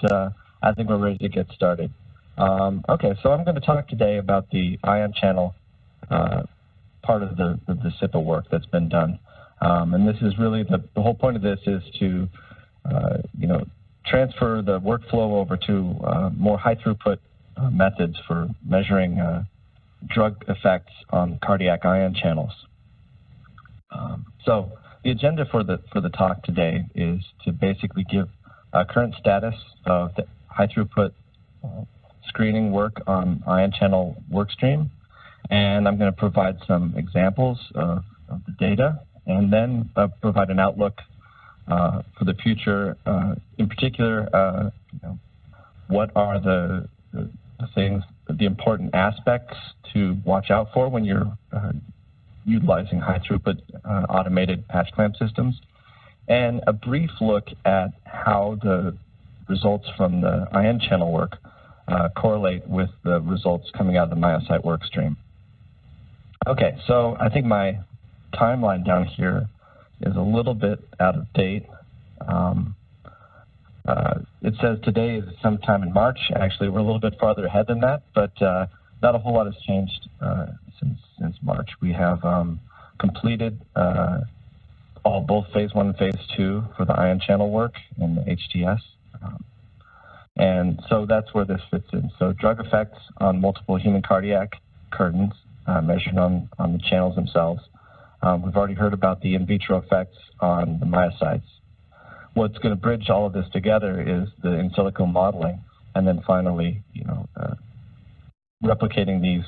I think we're ready to get started. Okay, so I'm going to talk today about the ion channel part of the CiPA work that's been done. And this is really the whole point of this is to, transfer the workflow over to more high throughput methods for measuring drug effects on cardiac ion channels. So the agenda for the talk today is to basically give a current status of the high throughput screening work on ion channel workstream, and I'm going to provide some examples of the data, and then provide an outlook for the future. In particular, what are the things, the important aspects to watch out for when you're utilizing high throughput automated patch clamp systems, and a brief look at how the results from the ion channel work correlate with the results coming out of the Myocyte workstream. Okay, so I think my timeline down here is a little bit out of date. It says today is sometime in March. Actually, we're a little bit farther ahead than that, but not a whole lot has changed since March. We have completed both phase 1 and phase 2 for the ion channel work in the HTS. And so that's where this fits in. So drug effects on multiple human cardiac curtains measured on the channels themselves. We've already heard about the in vitro effects on the myocytes. What's going to bridge all of this together is the in silico modeling, and then finally, replicating these,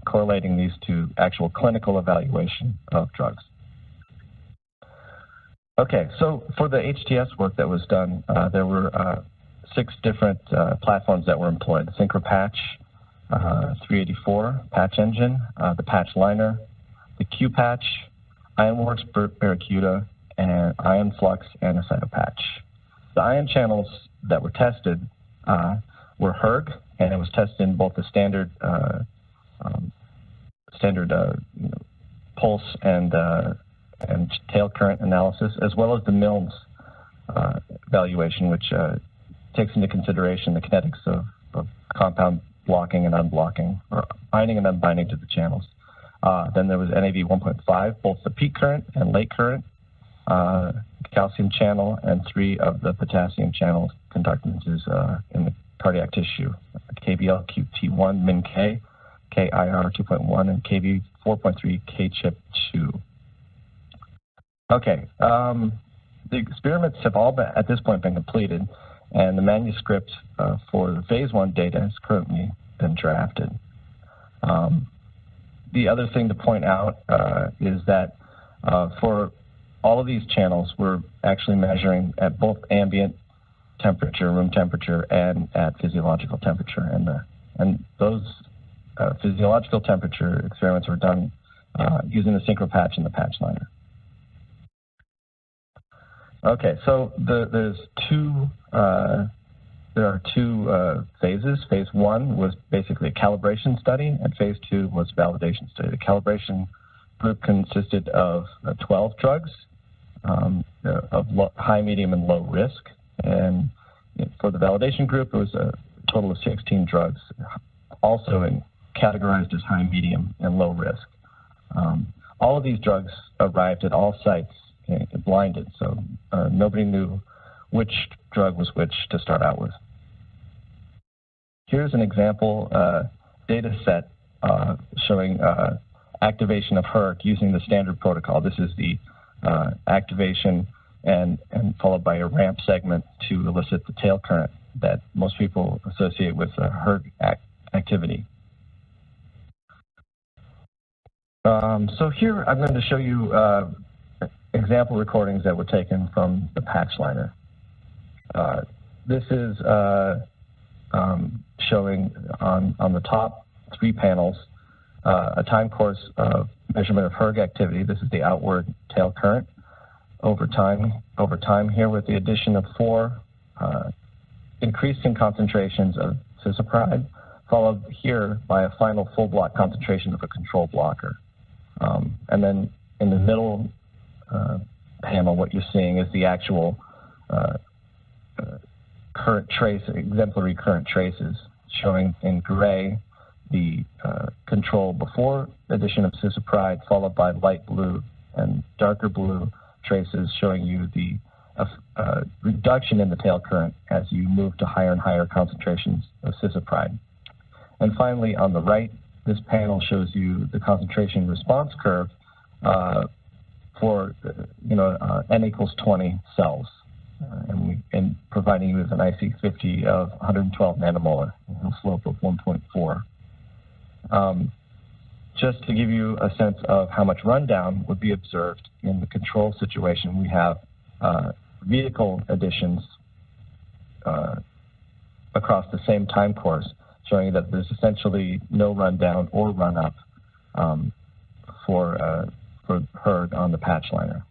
correlating these to actual clinical evaluation of drugs. Okay, so for the HTS work that was done, there were 6 different platforms that were employed: the SyncroPatch 384 patch engine, the Patchliner, the QPatch, IonWorks Barracuda, and IonFlux, and a CiPA. The ion channels that were tested were HERG, and it was tested in both the standard pulse and tail current analysis, as well as the Milnes evaluation, which takes into consideration the kinetics of compound blocking and unblocking, or binding and unbinding to the channels. Then there was NAV 1.5, both the peak current and late current, calcium channel, and 3 of the potassium channel conductances in the cardiac tissue: KBL, QT1, MIN-K, KIR 2.1, and KB 4.3, KCHIP2. Okay, the experiments have all at this point been completed, and the manuscript for the phase 1 data has currently been drafted. The other thing to point out is that for all of these channels, we're actually measuring at both ambient temperature, room temperature, and at physiological temperature. And those physiological temperature experiments were done using the SyncroPatch and the Patchliner. Okay, so there are 2 phases. Phase 1 was basically a calibration study, and phase 2 was a validation study. The calibration group consisted of 12 drugs of high, medium, and low risk. And for the validation group, it was a total of 16 drugs, also categorized as high, medium, and low risk. All of these drugs arrived at all sites blinded, so nobody knew which drug was which to start out with. Here's an example data set showing activation of HERG using the standard protocol. This is the activation and followed by a ramp segment to elicit the tail current that most people associate with HERG activity. So here I'm going to show you example recordings that were taken from the Patchliner. This is showing on the top 3 panels a time course of measurement of HERG activity. This is the outward tail current over time here, with the addition of 4 increasing concentrations of cisapride, followed here by a final full block concentration of a control blocker. And then in the middle panel, what you're seeing is the actual current trace, exemplary current traces, showing in gray the control before addition of cisapride, followed by light blue and darker blue traces showing you the reduction in the tail current as you move to higher and higher concentrations of cisapride. And finally, on the right, this panel shows you the concentration response curve for n equals 20 cells, and providing you with an IC50 of 112 nanomolar, a slope of 1.4. Just to give you a sense of how much rundown would be observed in the control situation, we have vehicle additions across the same time course, showing that there's essentially no rundown or run-up for herd on the Patchliner,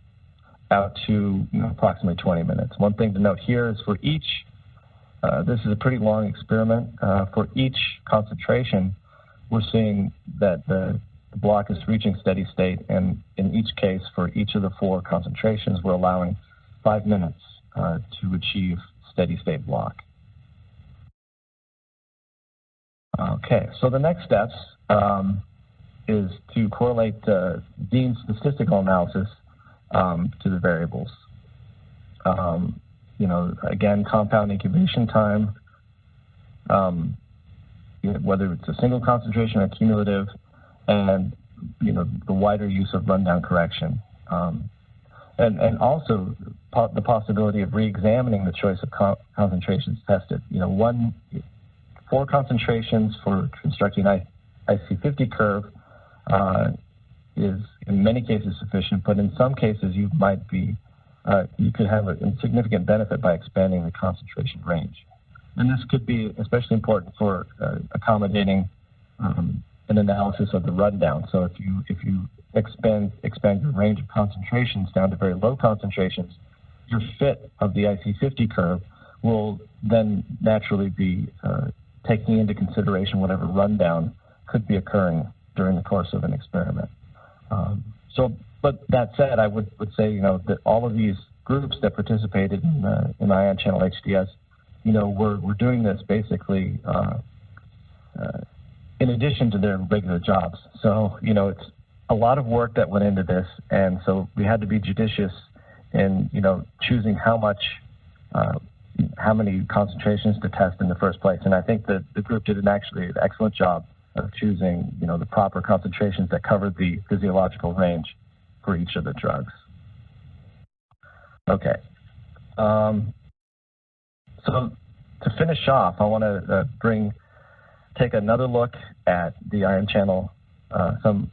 out to approximately 20 minutes. One thing to note here is for each, this is a pretty long experiment, for each concentration, we're seeing that the block is reaching steady state, and in each case, for each of the 4 concentrations, we're allowing 5 minutes to achieve steady state block. Okay, so the next steps is to correlate Dean's statistical analysis to the variables. Again, compound incubation time, whether it's a single concentration or cumulative, and the wider use of rundown correction, and also the possibility of re-examining the choice of concentrations tested. 4 concentrations for constructing IC50 curve is in many cases sufficient, but in some cases you could have a significant benefit by expanding the concentration range. And this could be especially important for accommodating an analysis of the rundown. So if you expand your range of concentrations down to very low concentrations, your fit of the IC50 curve will then naturally be taking into consideration whatever rundown could be occurring during the course of an experiment. But that said, I would say that all of these groups that participated in Ion Channel HDS, we're doing this basically in addition to their regular jobs. So it's a lot of work that went into this, and so we had to be judicious in choosing how many concentrations to test in the first place. And I think that the group did an excellent job of choosing the proper concentrations that covered the physiological range for each of the drugs. Okay. So to finish off, I want to take another look at the ion channel, some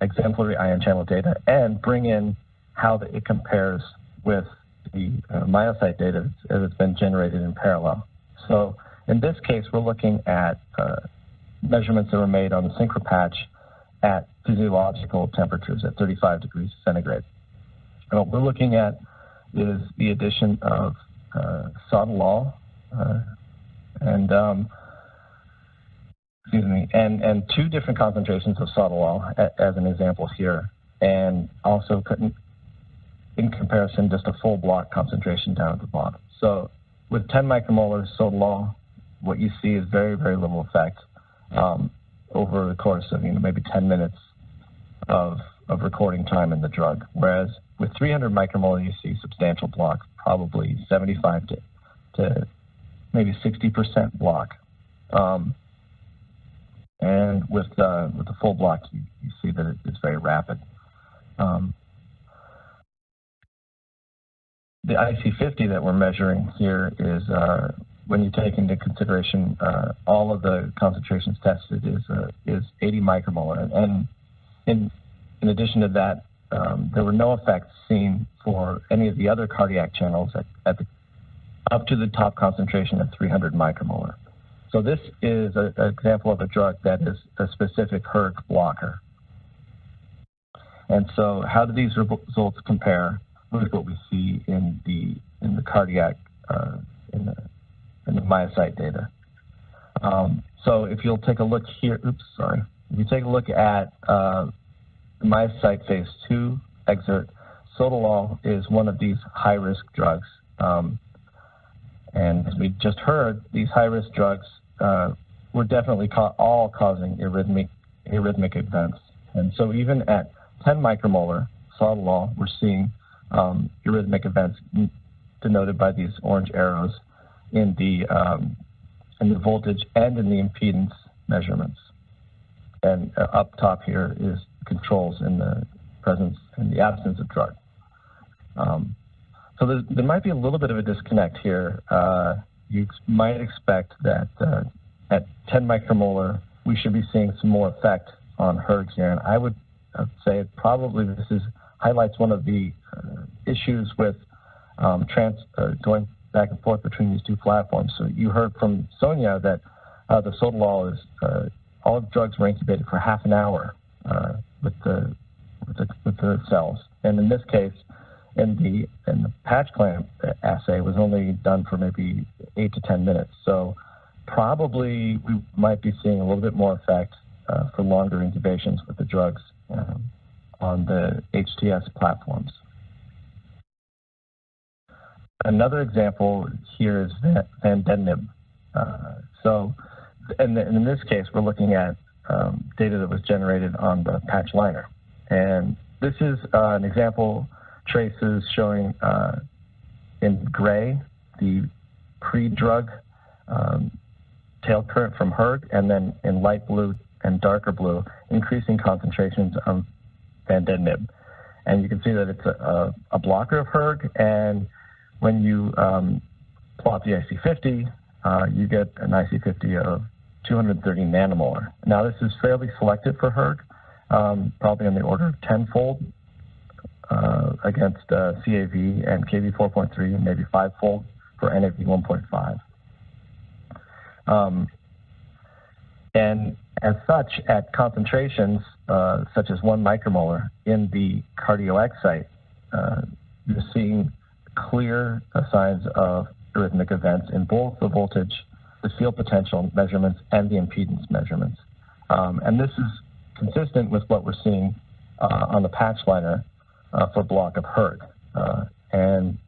exemplary ion channel data, and bring in how it compares with the Myocyte data as it's been generated in parallel. So in this case, we're looking at measurements that were made on the SyncroPatch at physiological temperatures at 35 degrees centigrade. And what we're looking at is the addition of Sotalol and 2 different concentrations of Sotalol as an example here, and also in comparison just a full block concentration down at the bottom. So with 10 micromolar Sotalol, what you see is very, very little effect over the course of maybe 10 minutes of recording time in the drug, whereas with 300 micromolar you see substantial block, probably 75 to maybe 60% block. And with the full block, you see that it's very rapid. The IC50 that we're measuring here is, when you take into consideration all of the concentrations tested, is 80 micromolar. And in addition to that, there were no effects seen for any of the other cardiac channels up to the top concentration of 300 micromolar. So this is an example of a drug that is a specific hERG blocker. And so how do these results compare with what we see in the cardiac, in the Myocyte data? So if you'll take a look here, if you take a look at the Myocyte phase 2 excerpt, Sotalol is one of these high-risk drugs. And as we just heard, these high-risk drugs were definitely all causing arrhythmic events. And so even at 10 micromolar Sotalol, we're seeing arrhythmic events denoted by these orange arrows in the voltage and in the impedance measurements. And up top here is controls in the absence of drug. So there might be a little bit of a disconnect here. You might expect that at 10 micromolar, we should be seeing some more effect on hERG here. And I would say probably this highlights one of the issues with going back and forth between these two platforms. So you heard from Sonia that the Sotalol is all drugs were incubated for half an hour with the cells, and in this case, in the patch clamp assay was only done for maybe 8 to 10 minutes. So probably we might be seeing a little bit more effect for longer incubations with the drugs on the HTS platforms. Another example here is Vandetanib. And in this case, we're looking at data that was generated on the Patchliner. And this is an example traces showing in gray the pre-drug tail current from hERG, and then in light blue and darker blue, increasing concentrations of Vandetanib. And you can see that it's a blocker of hERG, and when you plot the IC50, you get an IC50 of 230 nanomolar. Now, this is fairly selective for hERG, probably on the order of 10-fold against CAV and KV 4.3, and maybe 5-fold for NAV 1.5. And as such, at concentrations such as 1 micromolar in the cardioexcite, you're seeing clear signs of arrhythmic events in both the voltage, the field potential measurements, and the impedance measurements. And this is consistent with what we're seeing on the Patchliner for block of hERG. And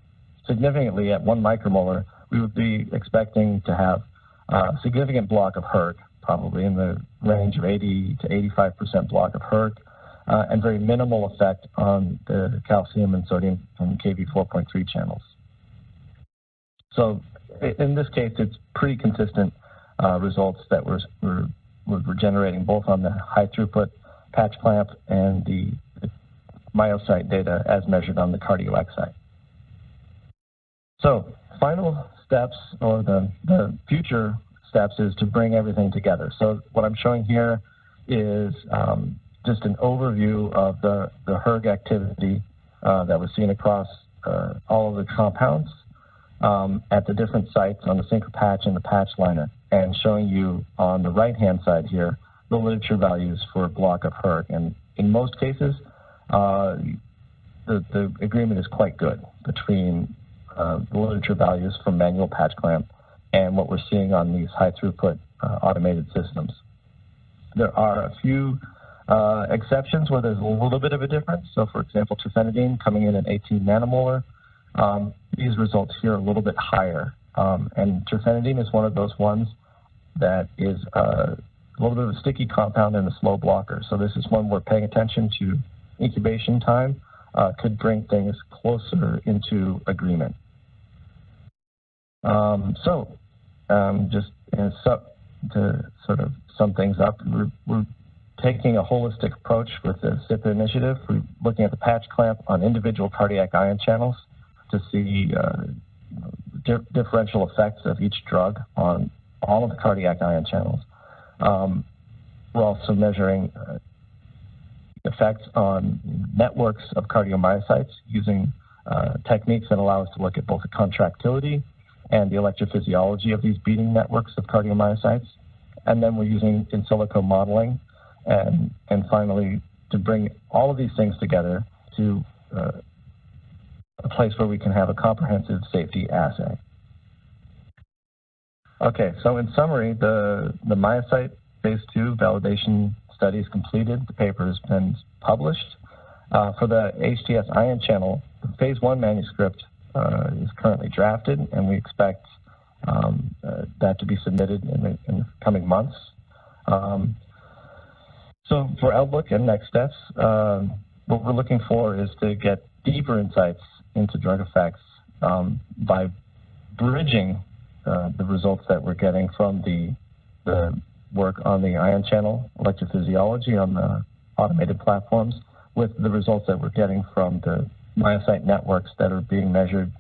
significantly, at 1 micromolar, we would be expecting to have a significant block of hERG, probably in the range of 80 to 85% block of hERG, and very minimal effect on the calcium and sodium and KV 4.3 channels. So in this case, it's pretty consistent results that we're generating both on the high throughput patch clamp and the Myocyte data as measured on the cardioexcite. So final steps, or the future steps, is to bring everything together. So what I'm showing here is just an overview of the hERG activity that was seen across all of the compounds at the different sites on the SyncroPatch and the Patchliner, and showing you on the right-hand side here the literature values for a block of hERG. And in most cases, the agreement is quite good between the literature values from manual patch clamp and what we're seeing on these high-throughput automated systems. There are a few exceptions where there's a little bit of a difference. So, for example, trifenadine coming in at 18 nanomolar. These results here are a little bit higher. And trifenadine is one of those ones that is a little bit of a sticky compound and a slow blocker. So this is one we're paying attention to. Incubation time could bring things closer into agreement. Just to sort of sum things up, we're taking a holistic approach with the CiPA initiative. We're looking at the patch clamp on individual cardiac ion channels to see differential effects of each drug on all of the cardiac ion channels. We're also measuring effects on networks of cardiomyocytes using techniques that allow us to look at both the contractility and the electrophysiology of these beating networks of cardiomyocytes. And then we're using in silico modeling, and finally to bring all of these things together to a place where we can have a comprehensive safety assay. Okay, so in summary, the Myocyte phase 2 validation study is completed. The paper has been published. For the HTS ion channel, the phase 1 manuscript is currently drafted, and we expect that to be submitted in the coming months. So for Outlook and next steps, what we're looking for is to get deeper insights into drug effects by bridging the results that we're getting from the work on the ion channel electrophysiology on the automated platforms with the results that we're getting from the Myocyte networks that are being measured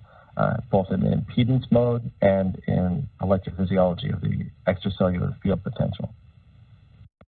both in the impedance mode and in electrophysiology of the extracellular field potential.